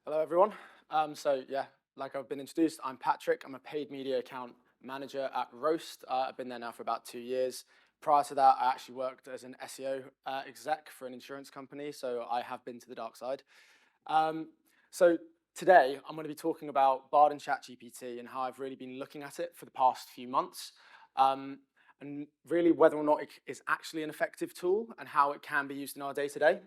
Hello, everyone. Like I've been introduced, I'm Patrick. I'm a paid media account manager at Roast. I've been there now for about 2 years. Prior to that, I actually worked as an SEO exec for an insurance company, so I have been to the dark side. Um, so today, I'm going to be talking about Bard and ChatGPT and how I've really been looking at it for the past few months, and really whether or not it is actually an effective tool and how it can be used in our day-to-day.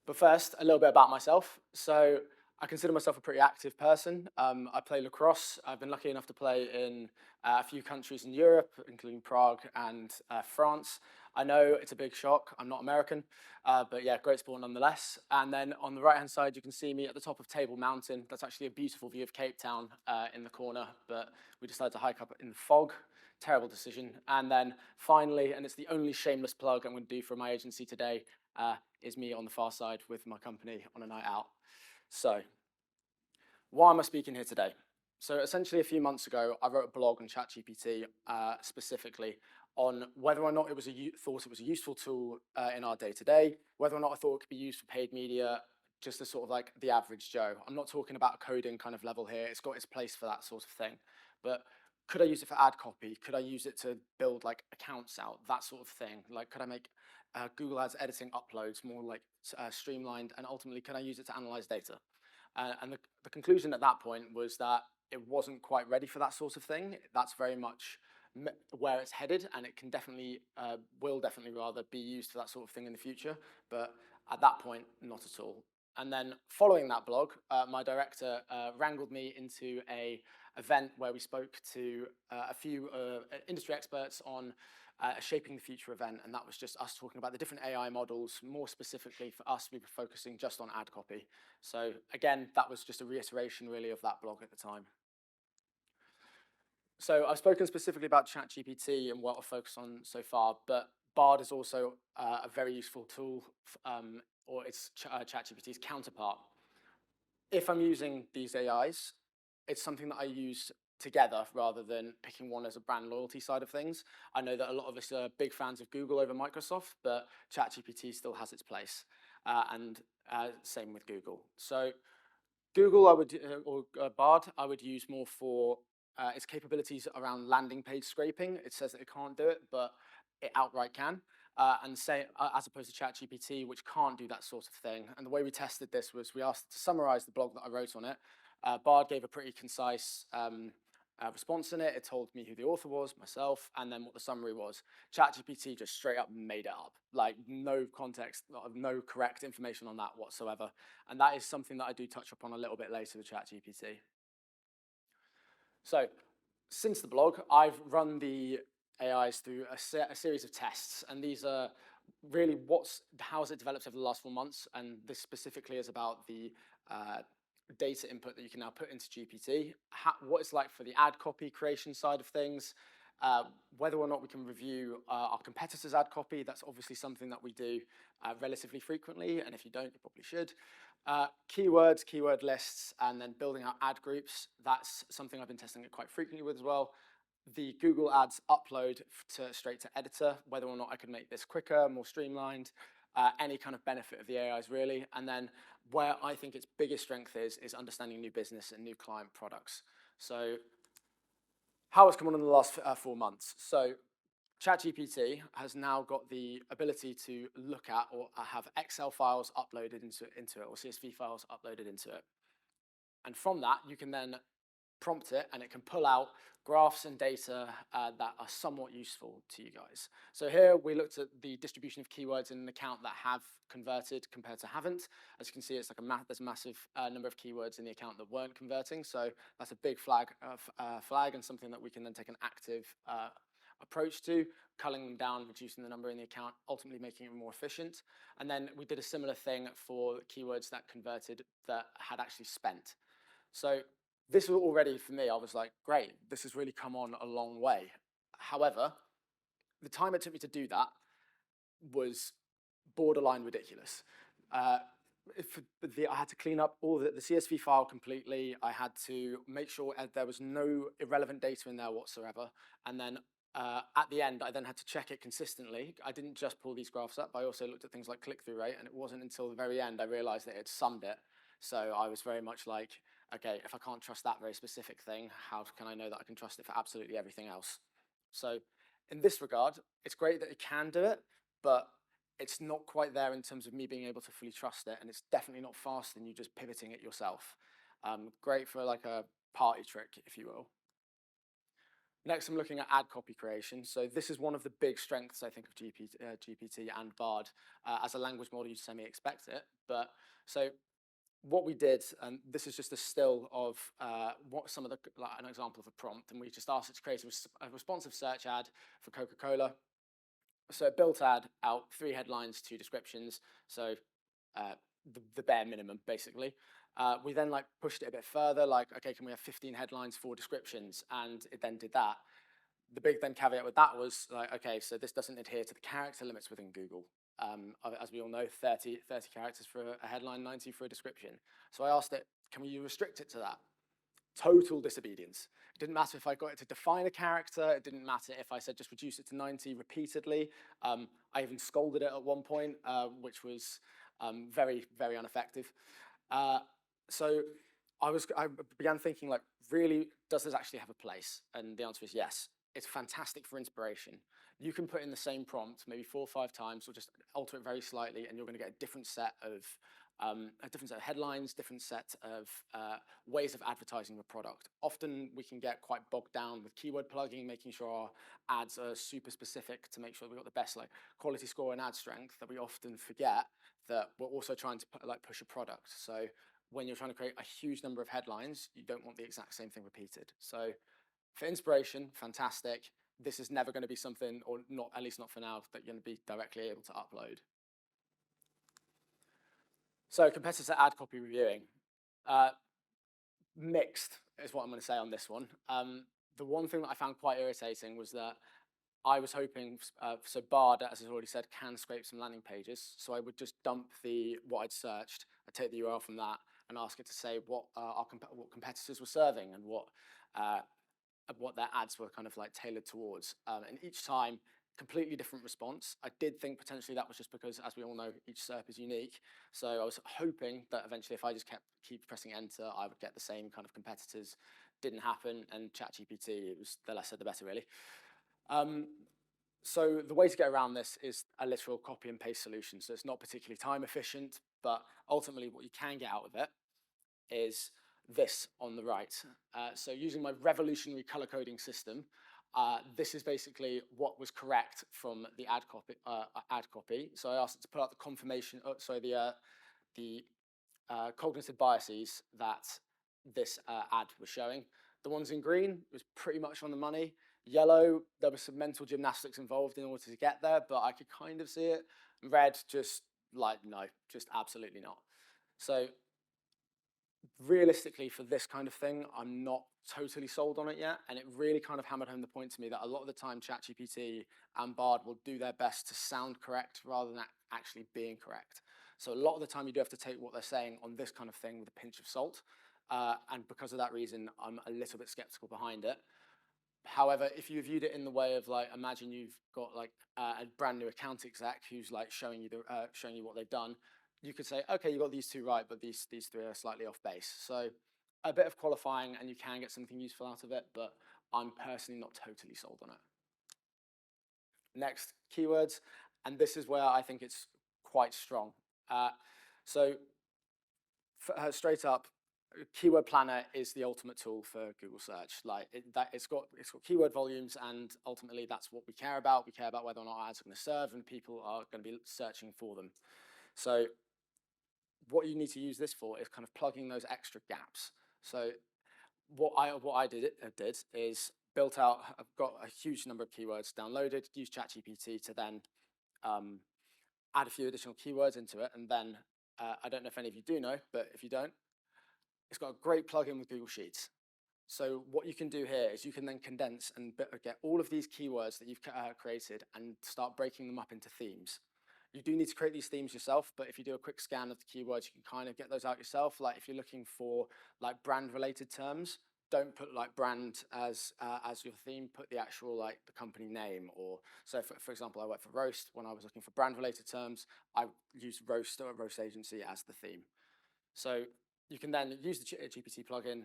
But first, a little bit about myself. So I consider myself a pretty active person. I play lacrosse. I've been lucky enough to play in a few countries in Europe, including Prague and France. I know it's a big shock. I'm not American, but yeah, great sport nonetheless. And then on the right-hand side, you can see me at the top of Table Mountain. That's actually a beautiful view of Cape Town in the corner, but we decided to hike up in the fog. Terrible decision. And then finally, and it's the only shameless plug I'm going to do for my agency today, is me on the far side with my company on a night out. So, why am I speaking here today? So essentially a few months ago, I wrote a blog on ChatGPT specifically on whether or not thought it was a useful tool in our day-to-day, whether or not I thought it could be used for paid media, just as sort of like the average Joe. I'm not talking about a coding kind of level here. It's got its place for that sort of thing. But could I use it for ad copy? Could I use it to build like accounts out, that sort of thing? Like, could I make Google Ads editing uploads more like streamlined? And ultimately, can I use it to analyze data? And the conclusion at that point was that it wasn't quite ready for that sort of thing. That's very much where it's headed, and it can definitely, will definitely rather be used for that sort of thing in the future. But at that point, not at all. And then following that blog, my director wrangled me into a event where we spoke to a few industry experts on a Shaping the Future event, and that was just us talking about the different AI models. More specifically for us, we were focusing just on ad copy. So again, that was just a reiteration really of that blog at the time. So I've spoken specifically about ChatGPT and what I'll focus on so far, but Bard is also a very useful tool, or it's ChatGPT's counterpart. If I'm using these AIs, it's something that I use together rather than picking one as a brand loyalty side of things. I know that a lot of us are big fans of Google over Microsoft, but ChatGPT still has its place, and same with Google. So Google, Bard, I would use more for its capabilities around landing page scraping. It says that it can't do it, but it outright can. As opposed to ChatGPT, which can't do that sort of thing. And the way we tested this was we asked it to summarize the blog that I wrote on it. Bard gave a pretty concise response in it. It told me who the author was, myself, and then what the summary was. ChatGPT just straight up made it up, like no context, no correct information on that whatsoever. And that is something that I do touch upon a little bit later with ChatGPT. So since the blog, I've run the AIs through a series of tests, and these are really how has it developed over the last 4 months, and this specifically is about the data input that you can now put into GPT, what it's like for the ad copy creation side of things, whether or not we can review our competitors' ad copy. That's obviously something that we do relatively frequently, and if you don't, you probably should. Keywords, keyword lists, and then building out ad groups. That's something I've been testing it quite frequently with as well. The Google Ads upload straight to editor, whether or not I can make this quicker, more streamlined, any kind of benefit of the AIs really. And then where I think its biggest strength is understanding new business and new client products. So how it's come on in the last 4 months. So ChatGPT has now got the ability to look at or have Excel files uploaded into it, or CSV files uploaded into it. And from that, you can then prompt it, and it can pull out graphs and data that are somewhat useful to you guys. So here we looked at the distribution of keywords in an account that have converted compared to haven't. As you can see, it's like there's a massive number of keywords in the account that weren't converting. So that's a big flag and something that we can then take an active approach to, culling them down, reducing the number in the account, ultimately making it more efficient. And then we did a similar thing for keywords that converted that had actually spent. So this was already, for me, I was like, great, this has really come on a long way. However, the time it took me to do that was borderline ridiculous. I had to clean up all the CSV file completely. I had to make sure there was no irrelevant data in there whatsoever. And then at the end, I then had to check it consistently. I didn't just pull these graphs up. I also looked at things like click-through rate, and it wasn't until the very end I realized that it had summed it. So I was very much like, okay, if I can't trust that very specific thing, how can I know that I can trust it for absolutely everything else? So in this regard, it's great that it can do it, but it's not quite there in terms of me being able to fully trust it, and it's definitely not faster than you just pivoting it yourself. Great for like a party trick, if you will. Next, I'm looking at ad copy creation. So this is one of the big strengths, I think, of GPT and Bard. As a language model, you semi-expect it. But so what we did, and this is just a still of what some of the, like an example of a prompt, and we just asked it to create a responsive search ad for Coca-Cola. So it built out 3 headlines, 2 descriptions. So uh, the bare minimum, basically. We then like pushed it a bit further, like, okay, can we have 15 headlines, 4 descriptions? And it then did that. The big then caveat with that was like, okay, so this doesn't adhere to the character limits within Google. As we all know, 30 characters for a headline, 90 for a description. So I asked it, can we restrict it to that? Total disobedience. It didn't matter if I got it to define a character. It didn't matter if I said just reduce it to 90 repeatedly. I even scolded it at one point, which was very, very ineffective. So I began thinking, like, really, does this actually have a place? And the answer is yes. It's fantastic for inspiration. You can put in the same prompt maybe 4 or 5 times, or just alter it very slightly, and you're going to get a different set of headlines, different set of ways of advertising the product. Often we can get quite bogged down with keyword plugging, making sure our ads are super specific to make sure we've got the best like quality score and ad strength, that we often forget that we're also trying to push a product. So when you're trying to create a huge number of headlines, you don't want the exact same thing repeated. So for inspiration, fantastic. This is never going to be something, or not, at least not for now, that you're going to be directly able to upload. So competitor ad copy reviewing. Mixed is what I'm going to say on this one. The one thing that I found quite irritating was that I was hoping, so Bard, as I've already said, can scrape some landing pages. So I would just dump what I'd searched, I'd take the URL from that and ask it to say what what competitors were serving and what their ads were kind of like tailored towards. And each time, completely different response. I did think potentially that was just because, as we all know, each SERP is unique. So I was hoping that eventually if I just keep pressing enter, I would get the same kind of competitors. Didn't happen, and ChatGPT, it was the less said the better, really. So the way to get around this is a literal copy and paste solution. So it's not particularly time efficient, but ultimately what you can get out of it is this on the right. So using my revolutionary color coding system, this is basically what was correct from the ad copy. So I asked it to put out the confirmation, the cognitive biases that this ad was showing. The ones in green was pretty much on the money. Yellow, there was some mental gymnastics involved in order to get there, but I could kind of see it. Red, just like, no, just absolutely not. So realistically, for this kind of thing, I'm not totally sold on it yet, and it really kind of hammered home the point to me that a lot of the time ChatGPT and Bard will do their best to sound correct rather than actually being correct. So a lot of the time you do have to take what they're saying on this kind of thing with a pinch of salt, and because of that reason, I'm a little bit skeptical behind it. However, if you viewed it in the way of like, imagine you've got like a brand new account exec who's like showing you what they've done, you could say, okay, you got these 2 right, but these 3 are slightly off base. So a bit of qualifying, and you can get something useful out of it, but I'm personally not totally sold on it. Next, keywords, and this is where I think it's quite strong. So straight up, Keyword Planner is the ultimate tool for Google search. Like it's got keyword volumes, and ultimately that's what we care about. We care about whether or not our ads are going to serve and people are going to be searching for them. So what you need to use this for is kind of plugging those extra gaps. So what I did is built out. I've got a huge number of keywords downloaded. Use ChatGPT to then add a few additional keywords into it, and then I don't know if any of you do know, but if you don't, it's got a great plugin with Google Sheets. So what you can do here is you can then condense and get all of these keywords that you've created and start breaking them up into themes. You do need to create these themes yourself, but if you do a quick scan of the keywords, you can kind of get those out yourself. Like if you're looking for like brand related terms, don't put like brand as your theme, put the actual like the company name. Or so for example, I work for Roast. When I was looking for brand related terms, I used Roast or Roast Agency as the theme. So you can then use the GPT plugin,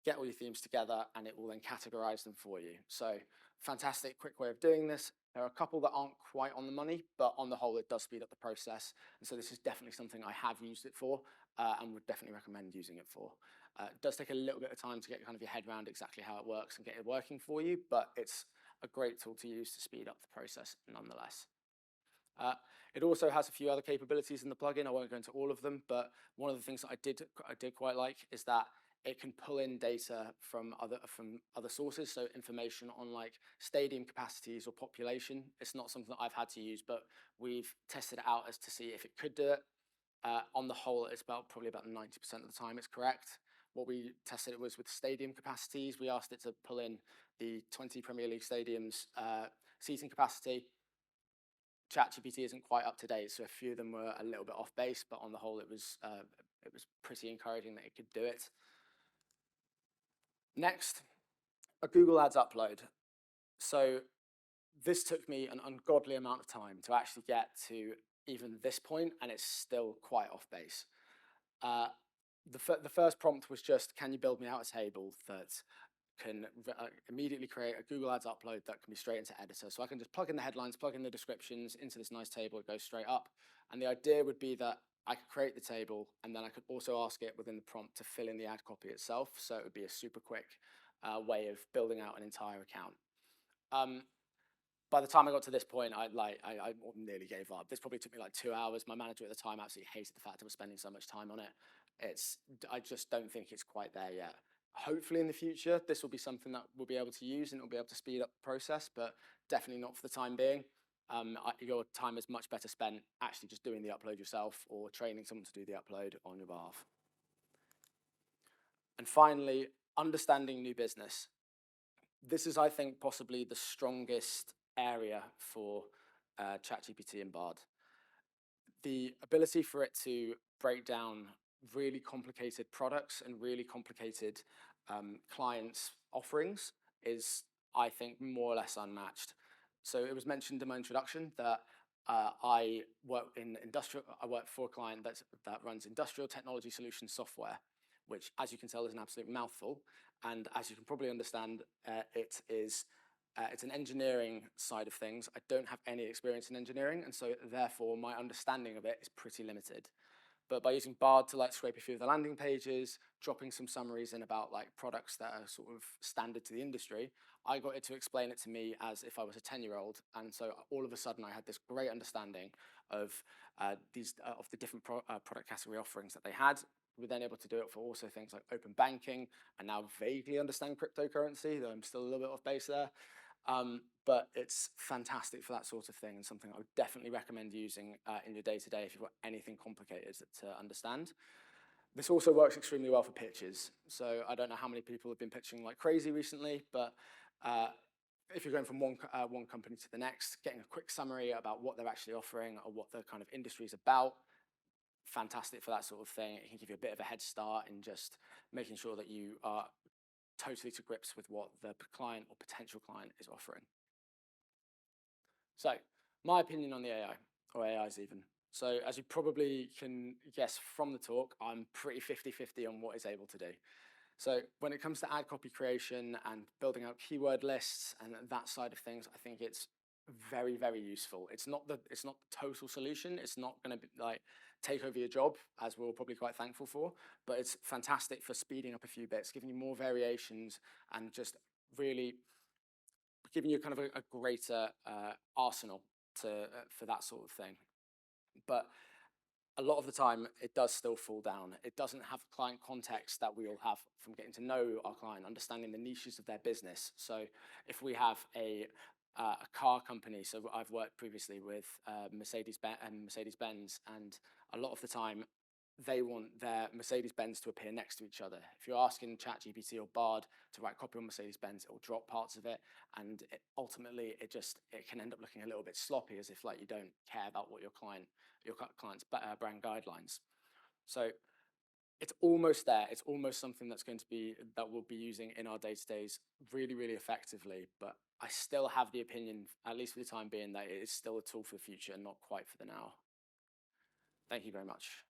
get all your themes together, and it will then categorize them for you. So fantastic, quick way of doing this. There are a couple that aren't quite on the money, but on the whole, it does speed up the process. And so this is definitely something I have used it for and would definitely recommend using it for. It does take a little bit of time to get kind of your head around exactly how it works and get it working for you, but it's a great tool to use to speed up the process nonetheless. It also has a few other capabilities in the plugin. I won't go into all of them, but one of the things that I did quite like is that it can pull in data from other sources, so information on like stadium capacities or population. It's not something that I've had to use, but we've tested it out as to see if it could do it. On the whole, it's probably about 90% of the time it's correct. What we tested it was with stadium capacities. We asked it to pull in the 20 Premier League stadiums seating capacity. ChatGPT isn't quite up to date, so a few of them were a little bit off base, but on the whole, it was pretty encouraging that it could do it. Next, a Google Ads upload. So this took me an ungodly amount of time to actually get to even this point, and it's still quite off base. The first prompt was just, can you build me out a table that can immediately create a Google Ads upload that can be straight into editor. So I can just plug in the headlines, plug in the descriptions into this nice table, it goes straight up. And the idea would be that I could create the table and then I could also ask it within the prompt to fill in the ad copy itself. So it would be a super quick way of building out an entire account. By the time I got to this point, I nearly gave up. This probably took me like 2 hours. My manager at the time absolutely hated the fact I was spending so much time on it. I just don't think it's quite there yet. Hopefully in the future, this will be something that we'll be able to use and it'll be able to speed up the process, but definitely not for the time being. Your time is much better spent actually just doing the upload yourself or training someone to do the upload on your behalf. And finally, understanding new business. This is, I think, possibly the strongest area for ChatGPT and Bard. The ability for it to break down really complicated products and really complicated clients' offerings is, I think, more or less unmatched. So it was mentioned in my introduction that I work for a client that runs industrial technology solution software, which, as you can tell, is an absolute mouthful. And as you can probably understand, it's an engineering side of things. I don't have any experience in engineering, and so therefore my understanding of it is pretty limited. But by using Bard to like scrape a few of the landing pages, dropping some summaries in about like products that are sort of standard to the industry, I got it to explain it to me as if I was a 10-year-old. And so all of a sudden I had this great understanding of the different product category offerings that they had. We were then able to do it for also things like open banking. I now vaguely understand cryptocurrency, though I'm still a little bit off base there. But it's fantastic for that sort of thing and something I would definitely recommend using in your day-to-day if you've got anything complicated to understand. This also works extremely well for pitches. So I don't know how many people have been pitching like crazy recently, but if you're going from one company to the next, getting a quick summary about what they're actually offering or what the kind of industry is about, fantastic for that sort of thing. It can give you a bit of a head start in just making sure that you are totally to grips with what the client or potential client is offering. So, my opinion on the AI, or AIs even. So, as you probably can guess from the talk, I'm pretty 50-50 on what it's able to do. So, when it comes to ad copy creation and building out keyword lists and that side of things, I think it's very, very useful. It's not the total solution. It's not going to like take over your job, as we're all probably quite thankful for, but it's fantastic for speeding up a few bits, giving you more variations, and just really giving you kind of a greater arsenal for that sort of thing. But a lot of the time, it does still fall down. It doesn't have client context that we all have from getting to know our client, understanding the niches of their business. So if we have a car company, so I've worked previously with Mercedes-Benz, and a lot of the time they want their Mercedes-Benz to appear next to each other. If you're asking ChatGPT or Bard to write copy on Mercedes-Benz, it will drop parts of it, and ultimately it can end up looking a little bit sloppy, as if like you don't care about what your client's brand guidelines. So it's almost there. It's almost something that we'll be using in our day-to-days really, really effectively. But I still have the opinion, at least for the time being, that it is still a tool for the future and not quite for the now. Thank you very much.